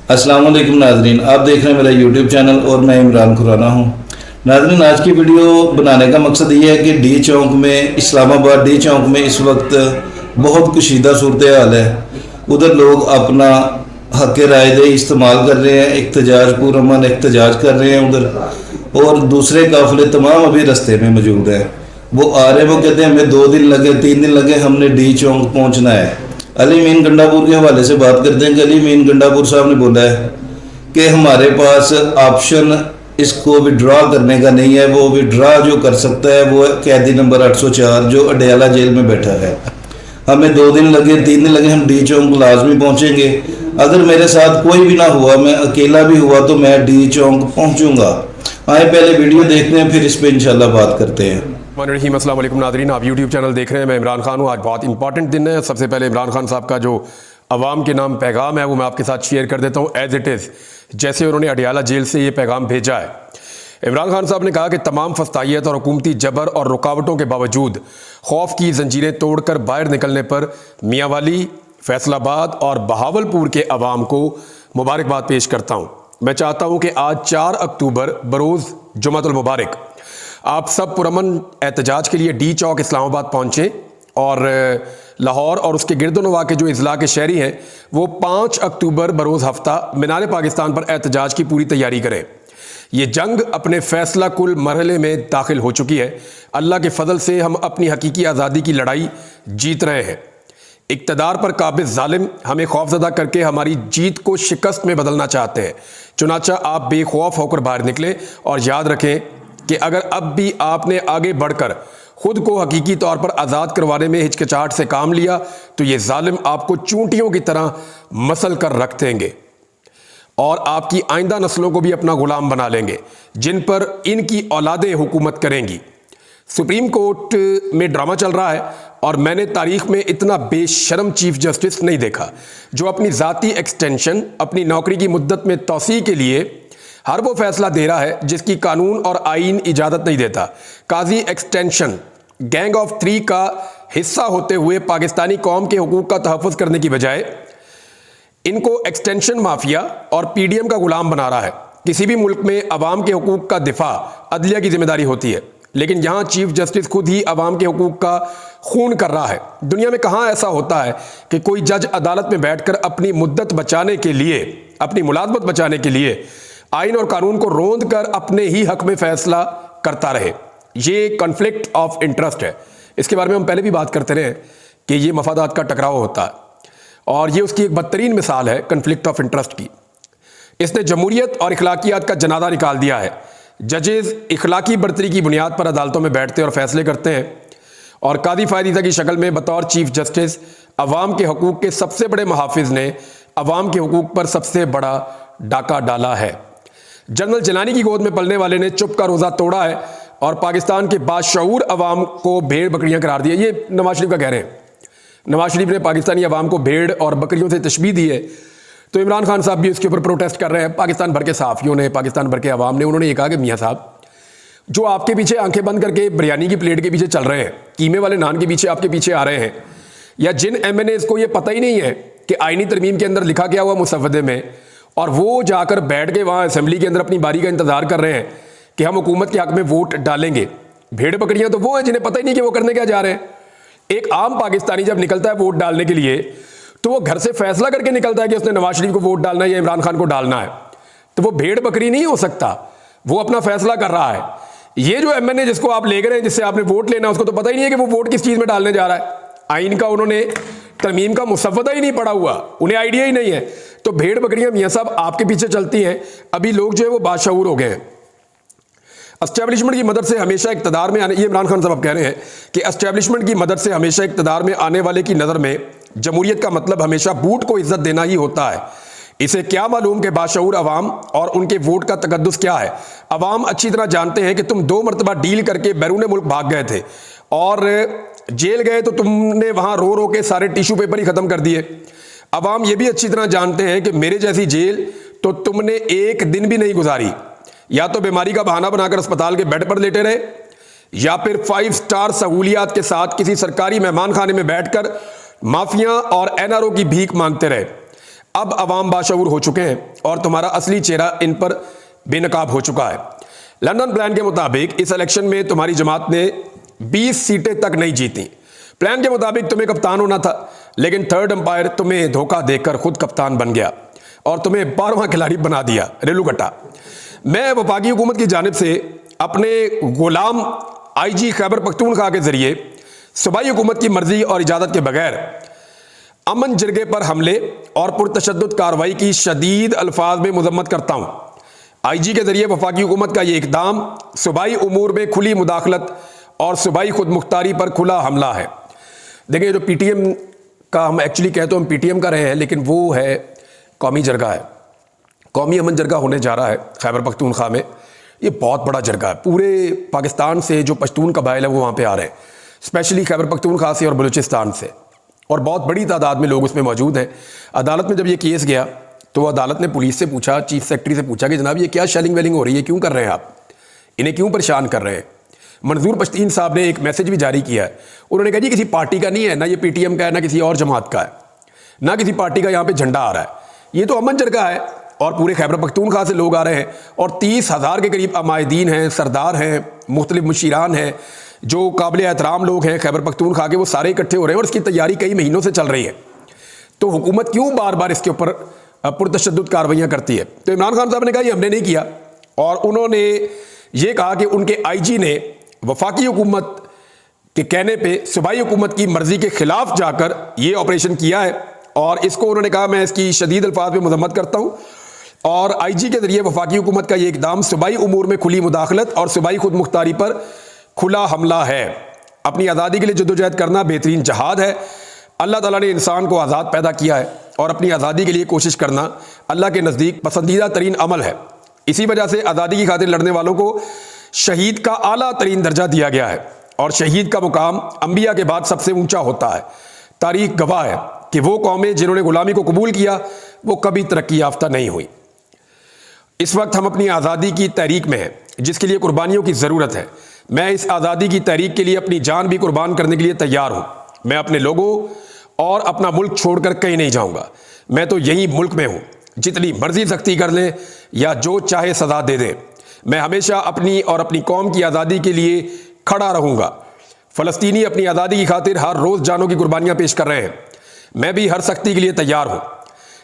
अस्सलाम वालेकुम नाजरीन, आप देख रहे हैं मेरा यूट्यूब चैनल और मैं इमरान खुराना हूँ। नाजरीन, आज की वीडियो बनाने का मकसद ये है कि डी चौक में, इस्लामाबाद डी चौक में इस वक्त बहुत कुशीदा सूरत हाल है। उधर लोग अपना हक राय दे इस्तेमाल कर रहे हैं, एहतजाज पुरअमन एहतजाज कर रहे हैं उधर, और दूसरे काफिले तमाम अभी रास्ते में मौजूद हैं। वो आ रहे, वो कहते हैं हमें 2 दिन लगे, 3 दिन लगे, हमने डी चौक पहुँचना है। अली मीन गंडापुर के हवाले से बात करते हैं कि अली मीन गंडापुर साहब ने बोला है कि हमारे पास ऑप्शन इसको विड्रॉ करने का नहीं है। वो विड्रॉ जो कर सकता है वो कैदी नंबर 804 जो अडयाला जेल में बैठा है। हमें 2 दिन लगे, 3 दिन लगे, हम डी चौक लाजमी पहुंचेंगे। अगर मेरे साथ कोई भी ना हुआ, मैं अकेला भी हुआ, तो मैं डी चौक पहुंचूंगा। आए पहले वीडियो देखते हैं, फिर इस पर इंशाल्लाह बात करते हैं। अस्सलाम वालेकुम नाज़रीन, आप यूट्यूब चैनल देख रहे हैं। मैं इमरान खान हूँ। आज बहुत इंपॉर्टेंट दिन है। सबसे पहले इमरान खान साहब का जो अवाम के नाम पैगाम है वो मैं आपके साथ शेयर कर देता हूँ एज इट इज़, जैसे उन्होंने अडयाला जेल से ये पैगाम भेजा है। इमरान खान साहब ने कहा कि तमाम फस्तायत और हुकूमती जबर और रुकावटों के बावजूद खौफ की जंजीरें तोड़कर बाहर निकलने पर मियाँ वाली, फैसलाबाद और बहावलपुर के अवाम को मुबारकबाद पेश करता हूँ। मैं चाहता हूँ कि आज 4 अक्टूबर बरोज़ जुमातुल मुबारक आप सब पुरअमन एहतजाज के लिए डी चौक इस्लामाबाद पहुँचें और लाहौर और उसके गिरदोनवा के जो अजला के शहरी हैं वो 5 अक्टूबर बरोज़ हफ्ता मीनार पाकिस्तान पर एहतजाज की पूरी तैयारी करें। ये जंग अपने फैसला कुल मरहले में दाखिल हो चुकी है। अल्लाह के फजल से हम अपनी हकीकी आज़ादी की लड़ाई जीत रहे हैं। इक़्तिदार पर काबिज़ जालिम हमें खौफज़दा करके हमारी जीत को शिकस्त में बदलना चाहते हैं। चुनाचा आप बेखौफ होकर बाहर निकलें और याद रखें कि अगर अब भी आपने आगे बढ़कर खुद को हकीकी तौर पर आज़ाद करवाने में हिचकिचाहट से काम लिया तो ये जालिम आपको चूंटियों की तरह मसल कर रख देंगे और आपकी आइंदा नस्लों को भी अपना गुलाम बना लेंगे, जिन पर इनकी औलादें हुकूमत करेंगी। सुप्रीम कोर्ट में ड्रामा चल रहा है और मैंने तारीख में इतना बेशर्म चीफ जस्टिस नहीं देखा जो अपनी ज़ाती एक्सटेंशन, अपनी नौकरी की मुद्दत में तौसी के लिए हर वो फैसला दे रहा है जिसकी कानून और आईन इजाज़त नहीं देता। काजी एक्सटेंशन गैंग ऑफ 3 का हिस्सा होते हुए पाकिस्तानी कौम के हुकूक का तहफ़्फ़ुज़ करने की बजाय इनको एक्सटेंशन माफिया और पीडीएम का गुलाम बना रहा है। किसी भी मुल्क में अवाम के हुकूक का दिफा अदलिया की जिम्मेदारी होती है, लेकिन यहाँ चीफ जस्टिस खुद ही अवाम के हुकूक का खून कर रहा है। दुनिया में कहाँ ऐसा होता है कि कोई जज अदालत में बैठकर अपनी मुद्दत बचाने के लिए, अपनी मुलाजमत बचाने के लिए आइन और कानून को रोंद कर अपने ही हक में फैसला करता रहे। ये कॉन्फ्लिक्ट ऑफ इंटरेस्ट है। इसके बारे में हम पहले भी बात करते रहे कि ये मफादात का टकराव होता है और ये उसकी एक बदतरीन मिसाल है कॉन्फ्लिक्ट ऑफ इंटरेस्ट की। इसने जमहूरियत और इखलाकियात का जनाजा निकाल दिया है। जजेस इखलाकी बर्तरी की बुनियाद पर अदालतों में बैठते और फैसले करते हैं और कादी फायदीदा की शक्ल में बतौर चीफ जस्टिस अवाम के हकूक़ के सबसे बड़े मुहाफिज ने अवाम के हकूक़ पर सबसे बड़ा डाका डाला है। जनरल जिलानी की गोद में पलने वाले ने चुप का रोज़ा तोड़ा है और पाकिस्तान के बाशऊर अवाम को भेड़ बकरियां करार दिया। ये नवाज शरीफ का कह रहे हैं। नवाज शरीफ ने पाकिस्तानी अवाम को भेड़ और बकरियों से तशबीह दी है, तो इमरान खान साहब भी उसके ऊपर प्रोटेस्ट कर रहे हैं। पाकिस्तान भर के सहाफ़ियों ने, पाकिस्तान भर के अवाम ने, उन्होंने ये कहा कि मियाँ साहब, जो आपके पीछे आंखें बंद करके बिरयानी की प्लेट के पीछे चल रहे हैं, कीमे वाले नान के पीछे आपके पीछे आ रहे हैं, या जिन MNAs को ये पता ही नहीं है कि आईनी तरमीम के अंदर लिखा गया हुआ मुसव्वदे में, और वो जाकर बैठ के वहाँ असेंबली के अंदर अपनी बारी का इंतजार कर रहे हैं कि हम हुकूमत के हक में वोट डालेंगे। भेड़ बकरियां तो वो हैं जिन्हें पता ही नहीं कि वो करने क्या जा रहे हैं। एक आम पाकिस्तानी जब निकलता है वोट डालने के लिए तो वो घर से फैसला करके निकलता है कि उसने नवाज शरीफ को वोट डालना है या इमरान खान को डालना है, तो वो भेड़ बकरी नहीं हो सकता। वो अपना फैसला कर रहा है। ये जो MNA जिसको आप ले गए हैं, जिससे आपने वोट लेना, उसको तो पता ही नहीं है कि वो वोट किस चीज़ में डालने जा रहा है। आइन का उन्होंने तरमीम का मुसव्वदा ही नहीं पढ़ा हुआ, उन्हें आइडिया ही नहीं है। तो भेड़ बकरियां मियाँ साहब आपके पीछे चलती हैं। अभी लोग जो है वो बाशऊर हो गए हैं। एस्टेब्लिशमेंट की मदद से हमेशा इक़्तिदार में आने, ये इमरान खान साहब कह रहे हैं कि एस्टेब्लिशमेंट की मदद से हमेशा इक़्तिदार में आने वाले की नज़र में जमहूरियत का मतलब हमेशा बूट को इज्जत देना ही होता है। इसे क्या मालूम कि बाशऊर अवाम और उनके वोट का तकद्दुस क्या है। अवाम अच्छी तरह जानते हैं कि तुम 2 मरतबा डील करके बैरून मुल्क भाग गए थे और जेल गए तो तुमने वहाँ रो रो के सारे टिश्यू पेपर ही ख़त्म कर दिए। अवाम ये भी अच्छी तरह जानते हैं कि मेरे जैसी जेल तो तुमने एक दिन भी नहीं गुजारी। या तो बीमारी का बहाना बनाकर अस्पताल के बेड पर लेटे रहे, या फिर 5 स्टार सहूलियात के साथ किसी सरकारी मेहमान खाने में बैठकर माफिया और NRO की भीख मांगते रहे। अब अवाम बाशऊर हो चुके हैं और तुम्हारा असली चेहरा इन पर बेनकाब हो चुका है। लंदन प्लान के मुताबिक इस इलेक्शन में तुम्हारी जमात ने 20 सीटें तक नहीं जीती। प्लान के मुताबिक तुम्हें कप्तान होना था, लेकिन थर्ड अंपायर तुम्हें धोखा देकर खुद कप्तान बन गया और तुम्हें 12वां खिलाड़ी बना दिया। रेलू कट्टा। मैं वफाकी हुकूमत की जानिब से अपने गुलाम IG खैबर पख्तूनख्वा के जरिए सूबाई हुकूमत की मर्जी और इजाज़त के बगैर अमन जरगे पर हमले और पुरतशद्दुद कार्रवाई की शदीद अल्फाज में मजम्मत करता हूँ। IG के जरिए वफाकी हुकूमत का ये इकदाम सूबाई उमूर में खुली मुदाखलत और सूबाई खुद मुख्तारी पर खुला हमला है। देखिए, जो PTM का हम एक्चुअली कहते हैं, हम PTM का रहे हैं, लेकिन वो है कौमी जरगा है, कौमी अमन जरगा होने जा रहा है खैबर पख्तूनख्वा में। ये बहुत बड़ा जरगा है, पूरे पाकिस्तान से जो पश्तून कबाइल है वो वहाँ पे आ रहे हैं, स्पेशली खैबर पख्तूनख्वा से और बलूचिस्तान से, और बहुत बड़ी तादाद में लोग उसमें मौजूद हैं। अदालत में जब ये केस गया तो अदालत ने पुलिस से पूछा, चीफ सेक्रेटरी से पूछा कि जनाब ये क्या शेलिंग वेलिंग हो रही है, क्यों कर रहे हैं आप, इन्हें क्यों परेशान कर रहे हैं। मंजूर पश्तीन साहब ने एक मैसेज भी जारी किया है। उन्होंने कहा जी किसी पार्टी का नहीं है, ना ये PTM का है, ना किसी और जमात का है, ना किसी पार्टी का यहाँ पे झंडा आ रहा है, ये तो अमन जरगा है और पूरे खैबर पख्तूनख्वा से लोग आ रहे हैं और 30,000 के करीब अमायदीन हैं, सरदार हैं, मुख्तलिफ मुशीरान हैं, जो काबिल एहतराम लोग हैं खैबर पख्तूनख्वा के, वो सारे इकट्ठे हो रहे हैं और इसकी तैयारी कई महीनों से चल रही है। तो हुकूमत क्यों बार बार इसके ऊपर पुरतशद्दुद कार्रवाइयाँ करती है। तो इमरान खान साहब ने कहा ये हमने नहीं किया, और उन्होंने ये कहा कि उनके IG ने वफाकी हुकूमत के कहने पे सूबाई हुकूमत की मर्जी के खिलाफ जाकर ये ऑपरेशन किया है, और इसको उन्होंने कहा मैं इसकी शदीद अल्फाज में मजम्मत करता हूँ। और IG के जरिए वफाकी हुकूमत का ये इकदाम सूबाई उमूर में खुली मुदाखलत और सूबाई खुद मुख्तारी पर खुला हमला है। अपनी आज़ादी के लिए जद्दोजहद करना बेहतरीन जहाद है। अल्लाह ताला ने इंसान को आज़ाद पैदा किया है और अपनी आज़ादी के लिए कोशिश करना अल्लाह के नज़दीक पसंदीदा तरीन अमल है। इसी वजह से आज़ादी की खातिर लड़ने वालों को शहीद का आला तरीन दर्जा दिया गया है, और शहीद का मुकाम अंबिया के बाद सबसे ऊंचा होता है। तारीख गवाह है कि वो कौमें जिन्होंने गुलामी को कबूल किया वो कभी तरक्की याफ्ता नहीं हुई। इस वक्त हम अपनी आज़ादी की तहरीक में हैं, जिसके लिए कुर्बानियों की ज़रूरत है। मैं इस आज़ादी की तहरीक के लिए अपनी जान भी कुर्बान करने के लिए तैयार हूँ। मैं अपने लोगों और अपना मुल्क छोड़कर कहीं नहीं जाऊँगा। मैं तो यही मुल्क में हूँ, जितनी मर्जी सख्ती कर लें या जो चाहे सज़ा दे दें, मैं हमेशा अपनी और अपनी कौम की आज़ादी के लिए खड़ा रहूँगा। फ़लस्तीनी अपनी आज़ादी की खातिर हर रोज़ जानों की कुर्बानियाँ पेश कर रहे हैं, मैं भी हर सख्ती के लिए तैयार हूँ।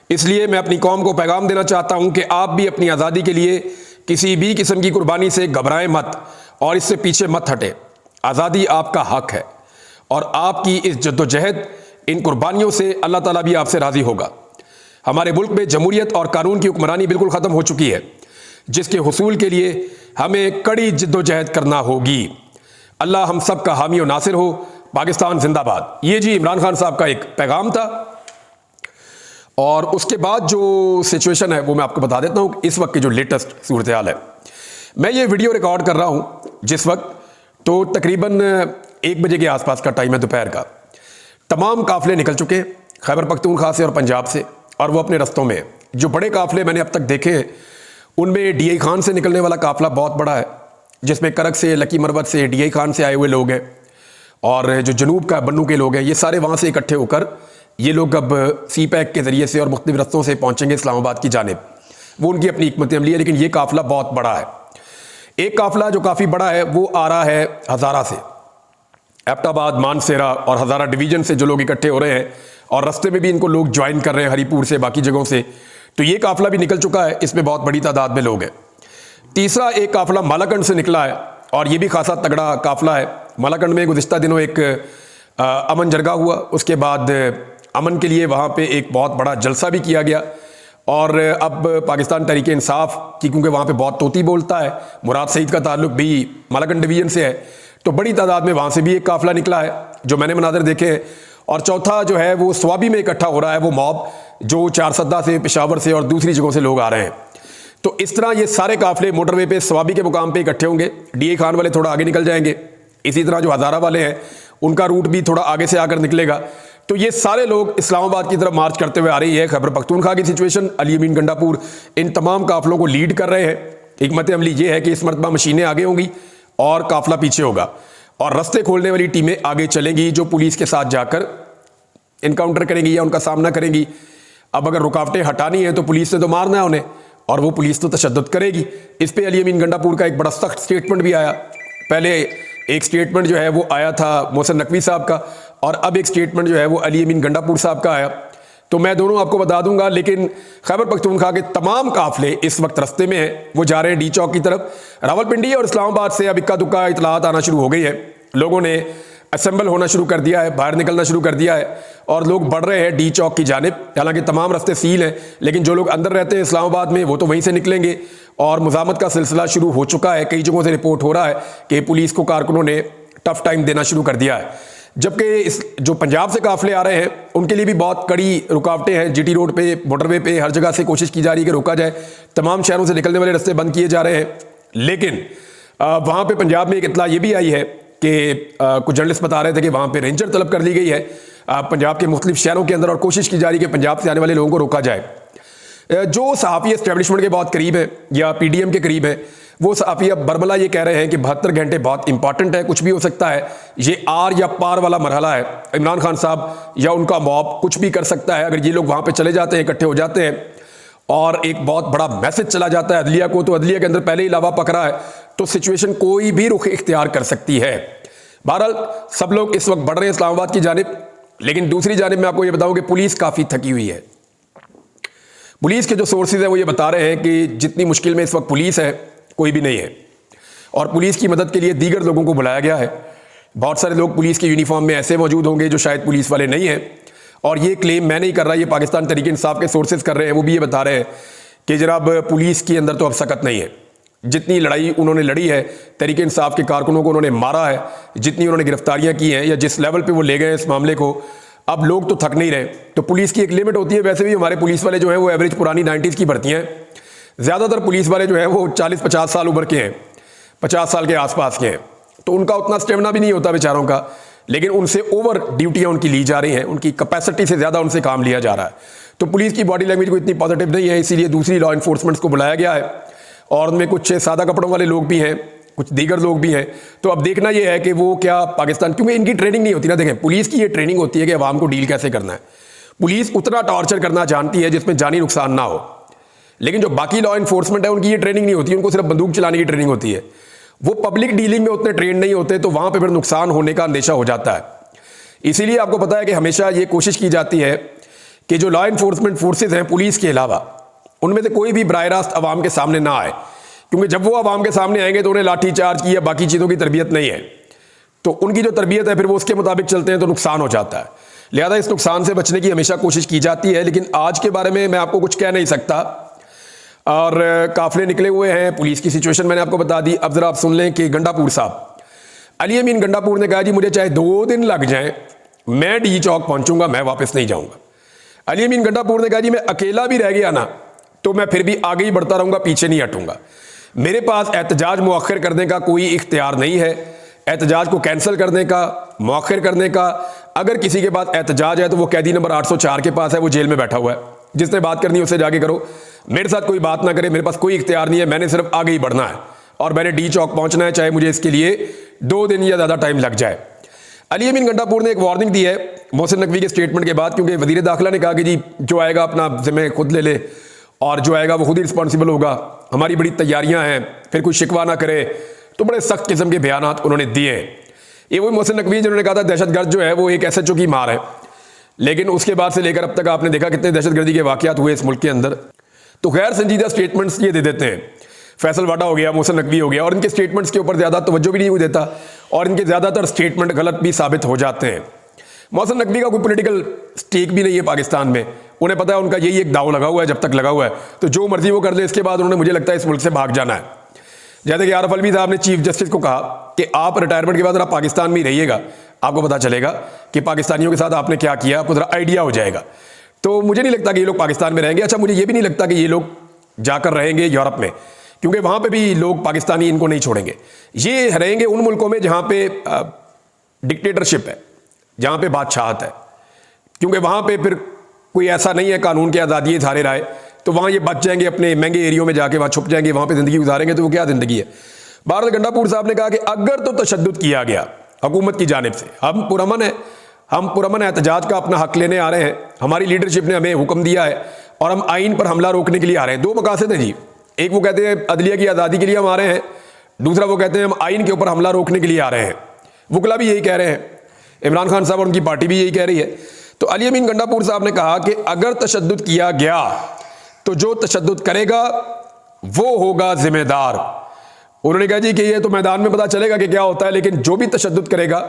इसलिए मैं अपनी कौम को पैगाम देना चाहता हूँ कि आप भी अपनी आज़ादी के लिए किसी भी किस्म की कुर्बानी से घबराएं मत और इससे पीछे मत हटें। आज़ादी आपका हक है और आपकी इस जद्दोजहद, इन कुर्बानियों से अल्लाह ताला भी आपसे राज़ी होगा। हमारे मुल्क में जमहूरियत और कानून की हुक्मरानी बिल्कुल ख़त्म हो चुकी है, जिसके हुसूल के लिए हमें कड़ी जद्दोजहद करना होगी। अल्लाह हम सब का हामी और नासिर हो। पाकिस्तान जिंदाबाद। ये जी इमरान खान साहब का एक पैगाम था, और उसके बाद जो सिचुएशन है वो मैं आपको बता देता हूँ। इस वक्त की जो लेटेस्ट सूरत हाल है, मैं ये वीडियो रिकॉर्ड कर रहा हूँ जिस वक्त, तो तकरीबन 1 बजे के आसपास का टाइम है दोपहर का। तमाम काफ़िले निकल चुके हैं खैबर पख्तूनख्वा से और पंजाब से, और वो अपने रस्तों में हैं। जो बड़े काफ़िले मैंने अब तक देखे हैं उनमें DI खान से निकलने वाला काफ़िला बहुत बड़ा है, जिसमें करक से, लकी मरवत से, DI खान से आए हुए लोग हैं, और जो जनूब का बन्नू के लोग हैं, ये सारे वहाँ से इकट्ठे होकर ये लोग अब CPAC के ज़रिए से और मुख्तलिफ रस्तों से पहुँचेंगे इस्लामाबाद की जानिब। वो उनकी अपनी हिकमत अमली है, लेकिन ये काफ़िला बहुत बड़ा है। एक काफ़िला जो काफ़ी बड़ा है वो आ रहा है हज़ारा से, एबटाबाद, मानसेरा और हज़ारा डिवीज़न से जो लोग इकट्ठे हो रहे हैं, और रस्ते में भी इनको लोग ज्वाइन कर रहे हैं हरीपुर से, बाकी जगहों से। तो ये काफ़िला भी निकल चुका है, इसमें बहुत बड़ी तादाद में लोग हैं। तीसरा एक काफ़िला मालाकंड से निकला है, और ये भी खासा तगड़ा काफ़िला है। मालाकंड में गुज़िश्ता दिनों एक अमन जरगा हुआ, उसके बाद अमन के लिए वहाँ पे एक बहुत बड़ा जलसा भी किया गया। और अब पाकिस्तान तहरीक इंसाफ की, क्योंकि वहाँ पे बहुत तोती बोलता है, मुराद सईद का ताल्लुक भी मालाकंड डिवीज़न से है, तो बड़ी तादाद में वहाँ से भी एक काफ़िला निकला है जो मैंने मनाज़र देखे हैं। और चौथा जो है वो स्वाबी में इकट्ठा हो रहा है, वो मॉब जो चारसद्दा से, पेशावर से और दूसरी जगहों से लोग आ रहे हैं। तो इस तरह ये सारे काफ़िले मोटरवे पे स्वाबी के मुकाम पे इकट्ठे होंगे। DI खान वाले थोड़ा आगे निकल जाएंगे, इसी तरह जो हज़ारा वाले हैं उनका रूट भी थोड़ा आगे से आकर निकलेगा। तो ये सारे लोग इस्लामाबाद की तरफ मार्च करते हुए आ रही है। खैबर पख्तूनख्वा की सिचुएशन, अली अमीन गंडापुर इन तमाम काफ़िलों को लीड कर रहे हैं। हिकमत अमली ये है कि इस मरतबा मशीनें आगे होंगी और काफ़िला पीछे होगा, और रास्ते खोलने वाली टीमें आगे चलेंगी जो पुलिस के साथ जाकर इनकाउंटर करेंगी या उनका सामना करेंगी। अब अगर रुकावटें हटानी है तो पुलिस ने तो मारना है उन्हें, और वो पुलिस तो तशद्दुद करेगी। इस पे अली अमीन गंडापुर का एक बड़ा सख्त स्टेटमेंट भी आया। पहले एक स्टेटमेंट जो है वो आया था मोहसिन नकवी साहब का, और अब एक स्टेटमेंट जो है वो अली अमीन गंडापुर साहब का आया। तो मैं दोनों आपको बता दूंगा, लेकिन खैबर पख्तूनख्वा के तमाम काफिले इस वक्त रस्ते में हैं, वो जा रहे हैं डी चौक की तरफ। रावलपिंडी और इस्लामाबाद से अब इक्का दुक्का इतलात आना शुरू हो गई है, लोगों ने असेंबल होना शुरू कर दिया है, बाहर निकलना शुरू कर दिया है और लोग बढ़ रहे हैं डी चौक की जानिब। हालांकि तमाम रास्ते सील हैं, लेकिन जो लोग अंदर रहते हैं इस्लामाबाद में वो तो वहीं से निकलेंगे और मुज़ामत का सिलसिला शुरू हो चुका है। कई जगहों से रिपोर्ट हो रहा है कि पुलिस को कारकुनों ने टफ टाइम देना शुरू कर दिया है, जबकि इस जो पंजाब से काफिले आ रहे हैं उनके लिए भी बहुत कड़ी रुकावटें हैं। जीटी रोड पे, मोटरवे पे, हर जगह से कोशिश की जा रही है कि रोका जाए। तमाम शहरों से निकलने वाले रास्ते बंद किए जा रहे हैं, लेकिन वहाँ पे पंजाब में एक इतला ये भी आई है कि कुछ जर्नलिस्ट बता रहे थे कि वहाँ पे रेंजर तलब कर ली गई है पंजाब के मुख्तलिफ शहरों के अंदर, और कोशिश की जा रही है कि पंजाब से आने वाले लोगों को रोका जाए। जो सहाफ़ी एस्टेब्लिशमेंट के बहुत करीब है या पीडीएम के करीब है, वो सहाफ़ी अब बरमला ये कह रहे हैं कि 72 घंटे बहुत इंपॉर्टेंट है, कुछ भी हो सकता है, ये आर या पार वाला मरहला है। इमरान खान साहब या उनका मॉब कुछ भी कर सकता है। अगर ये लोग वहाँ पे चले जाते हैं, इकट्ठे हो जाते हैं और एक बहुत बड़ा मैसेज चला जाता है अदलिया को, तो अदलिया के अंदर पहले ही लावा पकड़ा है, तो सिचुएशन कोई भी रुख इख्तियार कर सकती है। बहरहाल सब लोग इस वक्त बढ़ रहे हैं इस्लामाबाद की जानिब, लेकिन दूसरी जानिब मैं आपको ये बताऊं कि पुलिस काफ़ी थकी हुई है। पुलिस के जो सोर्सेज है वो ये बता रहे हैं कि जितनी मुश्किल में इस वक्त पुलिस है कोई भी नहीं है, और पुलिस की मदद के लिए दीगर लोगों को बुलाया गया है। बहुत सारे लोग पुलिस के यूनिफॉर्म में ऐसे मौजूद होंगे जो शायद पुलिस वाले नहीं हैं, और ये क्लेम मैं नहीं कर रहा, ये पाकिस्तान तहरीक इंसाफ के सोर्सेज कर रहे हैं। वो भी ये बता रहे हैं कि जनाब पुलिस के अंदर तो अब सकत नहीं है। जितनी लड़ाई उन्होंने लड़ी है, तहरीक इंसाफ के कारकुनों को उन्होंने मारा है, जितनी उन्होंने गिरफ्तारियां की हैं या जिस लेवल पे वो ले गए इस मामले को, अब लोग तो थक नहीं रहे। तो पुलिस की एक लिमिट होती है। वैसे भी हमारे पुलिस वाले जो हैं वो एवरेज पुरानी 90s की भर्ती हैं। ज़्यादातर पुलिस वाले जो हैं वो 40-50 साल उम्र के हैं, 50 साल के आसपास के हैं, तो उनका उतना स्टेमिना भी नहीं होता बेचारों का, लेकिन उनसे ओवर ड्यूटियाँ उनकी ली जा रही हैं, उनकी कैपेसिटी से ज़्यादा उनसे काम लिया जा रहा है। तो पुलिस की बॉडी लैंग्वेज को इतनी पॉजिटिव नहीं है, इसीलिए दूसरी लॉ इन्फोर्समेंट्स को बुलाया गया है, और उनमें कुछ सादा कपड़ों वाले लोग भी हैं, कुछ दीगर लोग भी हैं। तो अब देखना यह है कि वो क्या पाकिस्तान, क्योंकि इनकी ट्रेनिंग नहीं होती ना। देखें, पुलिस की ये ट्रेनिंग होती है कि अवाम को डील कैसे करना है। पुलिस उतना टॉर्चर करना जानती है जिसमें जानी नुकसान ना हो, लेकिन जो बाकी लॉ इन्फोर्समेंट है उनकी ये ट्रेनिंग नहीं होती, उनको सिर्फ बंदूक चलाने की ट्रेनिंग होती है। वो पब्लिक डीलिंग में उतने ट्रेन नहीं होते, तो वहां पर फिर नुकसान होने का अंदेशा हो जाता है। इसीलिए आपको पता है कि हमेशा ये कोशिश की जाती है कि जो लॉ इन्फोर्समेंट फोर्सेज हैं पुलिस के अलावा, उनमें से कोई भी बराह रास्त अवाम के सामने ना आए, क्योंकि जब वो अवाम के सामने आएंगे तो उन्हें लाठी चार्ज की या बाकी चीज़ों की तरबियत नहीं है। तो उनकी जो तरबियत है फिर वो उसके मुताबिक चलते हैं, तो नुकसान हो जाता है। लिहाजा इस नुकसान से बचने की हमेशा कोशिश की जाती है, लेकिन आज के बारे में मैं आपको कुछ कह नहीं सकता। और काफिले निकले हुए हैं, पुलिस की सिचुएशन मैंने आपको बता दी। अब जरा आप सुन लें कि गंडापुर साहब, अली अमीन गंडापुर ने कहा जी मुझे चाहे 2 दिन लग जाएं, मैं डी चौक पहुंचूंगा, मैं वापस नहीं जाऊंगा। अली अमीन गंडापुर ने कहा जी मैं अकेला भी रह गया ना तो मैं फिर भी आगे ही बढ़ता रहूंगा, पीछे नहीं हटूंगा। मेरे पास एहतजाज मुअख्खर करने का कोई इख्तियार नहीं है, एहतजाज को कैंसिल करने का, मुअख्खर करने का। अगर किसी के पास एहतजाज है तो वो कैदी नंबर 804 के पास है, वो जेल में बैठा हुआ है। जिसने बात करनी है उससे जाके करो, मेरे साथ कोई बात ना करे। मेरे पास कोई इख्तियार नहीं है, मैंने सिर्फ आगे ही बढ़ना है और मैंने डी चौक पहुंचना है, चाहे मुझे इसके लिए 2 दिन या ज़्यादा टाइम लग जाए। अली अमीन गंडापुर ने एक वार्निंग दी है मोहसिन नकवी के स्टेटमेंट के बाद, क्योंकि वजीर दाखिला ने कहा कि जी जो आएगा अपना जिम्मे खुद ले ले और जो आएगा वो खुद ही रिस्पॉन्सिबल होगा, हमारी बड़ी तैयारियां हैं, फिर कोई शिकवा ना करे। तो बड़े सख्त किस्म के बयानात उन्होंने दिए हैं। ये वही मोहसिन नकवी जिन्होंने कहा था दहशतगर्द जो है वो एक SHO की मार है, लेकिन उसके बाद से लेकर अब तक आपने देखा कितने दहशतगर्दी के वाकयात हुए इस मुल्क के अंदर। तो गैर संजीदा स्टेटमेंट्स ये दे देते हैं। फैसल वाडा हो गया, मोहसिन नकवी हो गया, और इनके स्टेटमेंट्स के ऊपर ज़्यादा तवज्जो भी नहीं देता और इनके ज़्यादातर स्टेटमेंट गलत भी साबित हो जाते हैं। मोहसिन नकवी का कोई पॉलिटिकल स्टेक भी नहीं है पाकिस्तान में, उन्हें पता है उनका यही एक दाव लगा हुआ है, जब तक लगा हुआ है तो जो मर्जी वो कर ले। इसके बाद उन्होंने मुझे लगता है इस मुल्क से भाग जाना है। जैसे कि आरफ अलवी साहब ने चीफ जस्टिस को कहा कि आप रिटायरमेंट के बाद जरा पाकिस्तान में ही रहिएगा, आपको पता चलेगा कि पाकिस्तानियों के साथ आपने क्या किया, आपको जरा आइडिया हो जाएगा। तो मुझे नहीं लगता कि ये लोग पाकिस्तान में रहेंगे। अच्छा, मुझे ये भी नहीं लगता कि ये लोग जाकर रहेंगे यूरोप में, क्योंकि वहाँ पे भी लोग पाकिस्तानी इनको नहीं छोड़ेंगे। ये रहेंगे उन मुल्कों में जहाँ पे डिक्टेटरशिप है, जहाँ पे बादशाहत है, क्योंकि वहाँ पे फिर कोई ऐसा नहीं है कानून की आज़ादी धारे राय, तो वहाँ ये बच जाएंगे, अपने महंगे एरियो में जाके वहाँ छुप जाएंगे, वहाँ पे ज़िंदगी गुजारेंगे। तो वो क्या ज़िंदगी है। बहरहाल गंडापुर साहब ने कहा कि अगर तो तशद्दुद किया गया हुकूमत की जानिब से, हम पुरअमन है, हम पुरअमन एहतजाज का अपना हक लेने आ रहे हैं, हमारी लीडरशिप ने हमें हुक्म दिया है और हम आइन पर हमला रोकने के लिए आ रहे हैं। दो मकासद हैं जी, एक वो कहते हैं अदलिया की आज़ादी के लिए हम आ रहे हैं, दूसरा वो कहते हैं हम आइन के ऊपर हमला रोकने के लिए आ रहे हैं। वकला भी यही कह रहे हैं, इमरान खान साहब और उनकी पार्टी भी यही कह रही है। तो अली अमीन गंडापुर साहब ने कहा कि अगर तशद्दुद किया गया तो जो तशद्दुद करेगा वो होगा जिम्मेदार। उन्होंने कहा जी कि ये तो मैदान में पता चलेगा कि क्या होता है, लेकिन जो भी तशद्दुद करेगा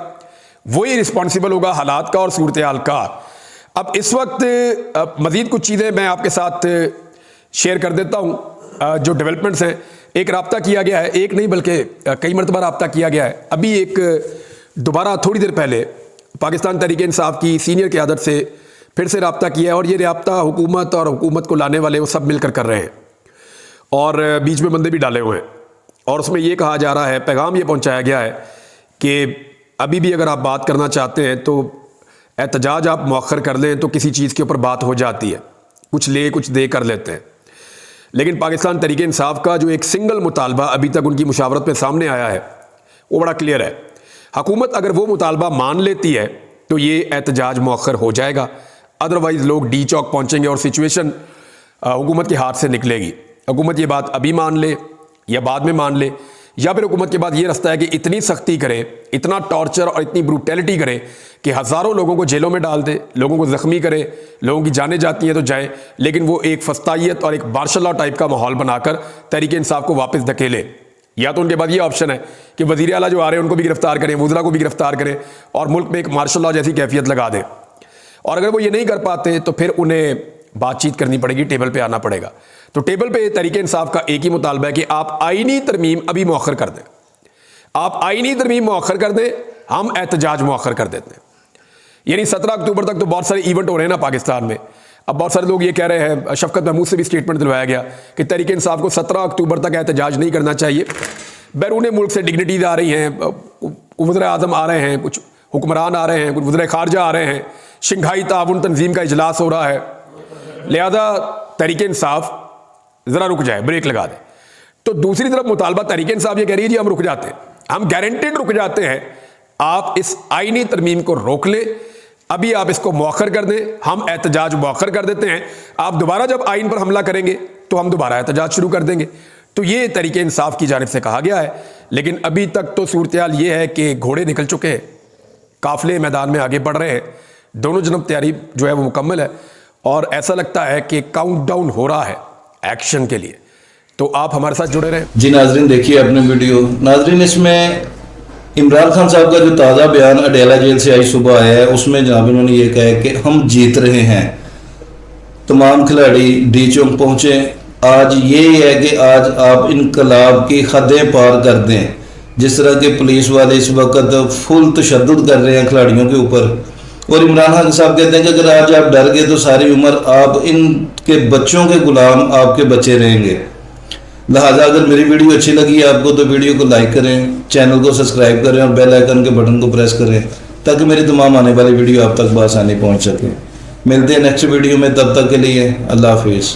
वही रिस्पॉन्सिबल होगा हालात का और सूरत हाल का। अब इस वक्त मजीद कुछ चीज़ें मैं आपके साथ शेयर कर देता हूँ जो डेवलपमेंट्स हैं। एक राब्ता किया गया है, एक नहीं बल्कि कई मरतबा राब्ता किया गया है। अभी एक दोबारा थोड़ी देर पहले पाकिस्तान तहरीक इंसाफ की सीनियर क़यादत से फिर से राब्ता किया है और ये राब्ता हुकूमत और हुकूमत को लाने वाले वो सब मिलकर कर रहे हैं और बीच में बंदे भी डाले हुए हैं। और उसमें ये कहा जा रहा है, पैगाम ये पहुंचाया गया है कि अभी भी अगर आप बात करना चाहते हैं तो एहतजाज आप मौखर कर लें तो किसी चीज़ के ऊपर बात हो जाती है, कुछ ले कुछ दे कर लेते हैं। लेकिन पाकिस्तान तहरीक इंसाफ का जो एक सिंगल मुतालबा अभी तक उनकी मुशावरत में सामने आया है वो बड़ा क्लियर है। हुकूमत अगर वो मुतालबा मान लेती है तो ये एहतजाज मौखर हो जाएगा, अदरवाइज़ लोग डी चौक पहुँचेंगे और सिचुएशन हुकूमत के हाथ से निकलेगी। हुकूमत ये बात अभी मान ले या बाद में मान ले, या फिर हुकूमत के बाद ये रास्ता है कि इतनी सख्ती करे, इतना टॉर्चर और इतनी ब्रूटैलिटी करे कि हज़ारों लोगों को जेलों में डाल दे, लोगों को ज़ख्मी करे, लोगों की जानें जाती हैं तो जाएं, लेकिन वो एक फस्तायत और एक मार्शल लॉ टाइप का माहौल बनाकर तहरीक इंसाफ को वापस धकेले। या तो उनके बाद ये ऑप्शन है कि वज़ीर आला जो आ रहे हैं उनको भी गिरफ्तार करें, वज़रा को भी गिरफ्तार करें और मुल्क में एक मार्शल लॉ जैसी कैफियत लगा दें। और अगर वो ये नहीं कर पाते तो फिर उन्हें बातचीत करनी पड़ेगी, टेबल पे आना पड़ेगा। तो टेबल पे तहरीक इंसाफ का एक ही मुतालबा है कि आप आईनी तरमीम अभी मौखर कर दें, आप आईनी तरमीम मौखर कर दें, हम एहतजाज मौखर कर देते हैं। यानी 17 अक्टूबर तक तो बहुत सारे इवेंट हो रहे हैं ना पाकिस्तान में। अब बहुत सारे लोग ये कह रहे हैं, शफकत महमूद से भी स्टेटमेंट दिलवाया गया कि तहरीक इंसाफ को 17 अक्टूबर तक एहतजाज नहीं करना चाहिए। बैरून मुल्क से डिग्निटीज आ रही हैं, वज़ीर आज़म आ रहे हैं, कुछ हुक्मरान आ रहे हैं, कुछ वज़ीर ख़ारजा आ रहे हैं, शंघाई ताउन तंजीम का इजलास हो रहा है, लिहाजा तहरीक इंसाफ ज़रा रुक जाए, ब्रेक लगा दे। तो दूसरी तरफ मुतालबा तहरीक इंसाफ ये कह रही है जी हम रुक जाते हैं, हम गारंटेड रुक जाते हैं, आप इस आईनी तरमीम को रोक लें, अभी आप इसको मौखर कर दें, हम एहतजाज मौखर कर देते हैं, आप दोबारा जब आइन पर हमला करेंगे तो हम दोबारा एहतजाज शुरू कर देंगे। तो ये तहरीक इंसाफ की जानिब से कहा गया है। लेकिन अभी तक तो सूरत हाल ये है कि घोड़े निकल चुके हैं, काफिले मैदान में आगे बढ़ रहे हैं, दोनों जनब तैयारी जो है वो मुकम्मल है और ऐसा लगता है कि काउंटडाउन हो रहा है एक्शन के लिए। तो आप हमारे साथ जुड़े रहें। जी नाजरीन, देखिए अपने वीडियो। नाजरीन, इसमें इमरान खान साहब का जो ताज़ा बयान अडयाला जेल से आज सुबह आया है उसमें जनाब उन्होंने ये कहा है कि हम जीत रहे हैं, तमाम खिलाड़ी डी चौक पहुँचे। आज ये है कि आज आप इनकलाब की हदें पार कर दें, जिस तरह के पुलिस वाले इस वक्त फुल तशद्दुद कर रहे हैं खिलाड़ियों के ऊपर। और इमरान खान साहब कहते हैं कि अगर आज आप डर गए तो सारी उम्र आप इनके बच्चों के गुलाम आपके बच्चे रहेंगे। लिहाजा अगर मेरी वीडियो अच्छी लगी आपको तो वीडियो को लाइक करें, चैनल को सब्सक्राइब करें और बेल आइकन के बटन को प्रेस करें ताकि मेरी तमाम आने वाली वीडियो आप तक बआसानी पहुंच सके। मिलते हैं नेक्स्ट वीडियो में, तब तक के लिए अल्लाह हाफिज़।